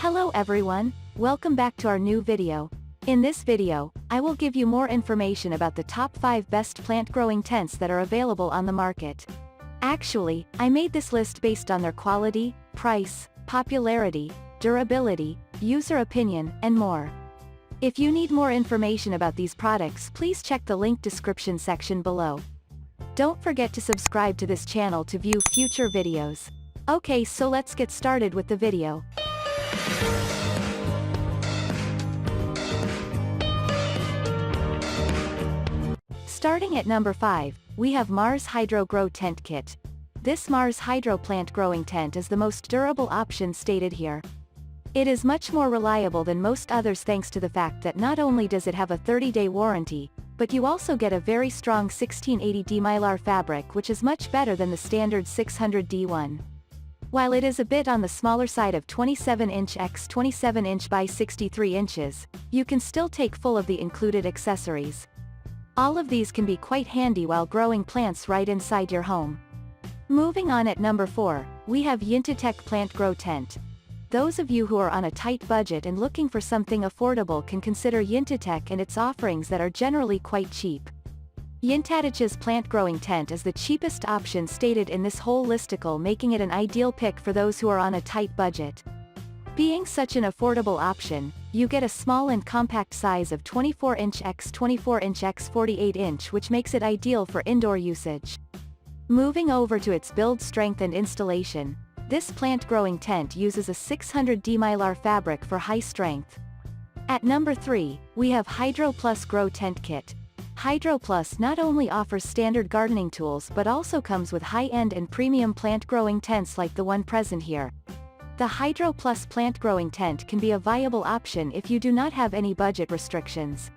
Hello everyone, welcome back to our new video. In this video, I will give you more information about the top 5 best plant growing tents that are available on the market. Actually, I made this list based on their quality, price, popularity, durability, user opinion, and more. If you need more information about these products, please check the link description section below. Don't forget to subscribe to this channel to view future videos. Okay, so let's get started with the video. Starting at number 5, we have Mars Hydro Grow Tent Kit. This Mars Hydro plant growing tent is the most durable option stated here. It is much more reliable than most others thanks to the fact that not only does it have a 30-day warranty, but you also get a very strong 1680D Mylar fabric, which is much better than the standard 600D one. While it is a bit on the smaller side of 27-inch x 27-inch by 63 inches, you can still take full of the included accessories. All of these can be quite handy while growing plants right inside your home. Moving on at number 4, we have Yintec Plant Grow Tent. Those of you who are on a tight budget and looking for something affordable can consider Yintec and its offerings that are generally quite cheap. Yintec's plant growing tent is the cheapest option stated in this whole listicle, making it an ideal pick for those who are on a tight budget. Being such an affordable option, you get a small and compact size of 24-inch x 24-inch x 48-inch, which makes it ideal for indoor usage. Moving over to its build strength and installation, this plant growing tent uses a 600D Mylar fabric for high strength. At number 3, we have Hydro Plus Grow Tent Kit. Hydro Plus not only offers standard gardening tools but also comes with high-end and premium plant growing tents like the one present here. The Hydro Plus plant growing tent can be a viable option if you do not have any budget restrictions.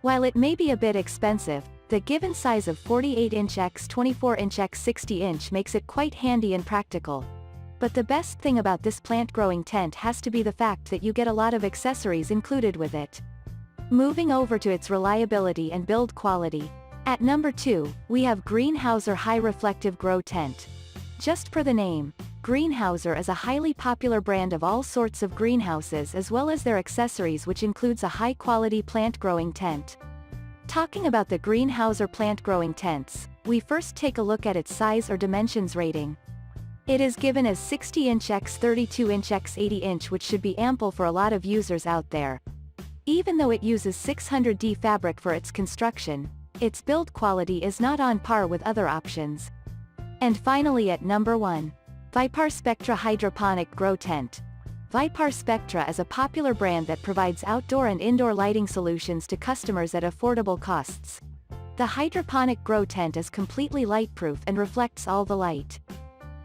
While it may be a bit expensive, the given size of 48-inch x 24-inch x 60-inch makes it quite handy and practical. But the best thing about this plant growing tent has to be the fact that you get a lot of accessories included with it. Moving over to its reliability and build quality. At number 2, we have Greenhouser High Reflective Grow Tent. Just per the name, Greenhouser is a highly popular brand of all sorts of greenhouses as well as their accessories, which includes a high-quality plant growing tent. Talking about the Greenhouser plant growing tents, we first take a look at its size or dimensions rating. It is given as 60-inch x 32-inch x 80-inch, which should be ample for a lot of users out there. Even though it uses 600D fabric for its construction, its build quality is not on par with other options. And finally at number 1, Vipar Spectra Hydroponic Grow Tent. Vipar Spectra is a popular brand that provides outdoor and indoor lighting solutions to customers at affordable costs. The hydroponic grow tent is completely light-proof and reflects all the light.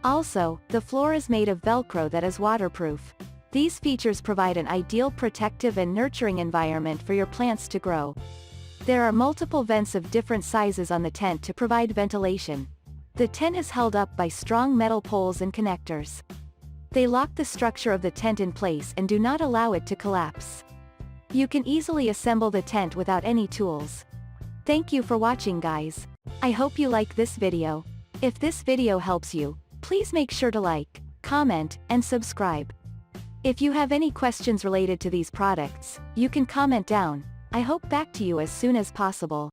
Also, the floor is made of Velcro that is waterproof. These features provide an ideal protective and nurturing environment for your plants to grow. There are multiple vents of different sizes on the tent to provide ventilation. The tent is held up by strong metal poles and connectors. They lock the structure of the tent in place and do not allow it to collapse. You can easily assemble the tent without any tools. Thank you for watching, guys. I hope you like this video. If this video helps you, please make sure to like, comment, and subscribe. If you have any questions related to these products, you can comment down. I hope back to you as soon as possible.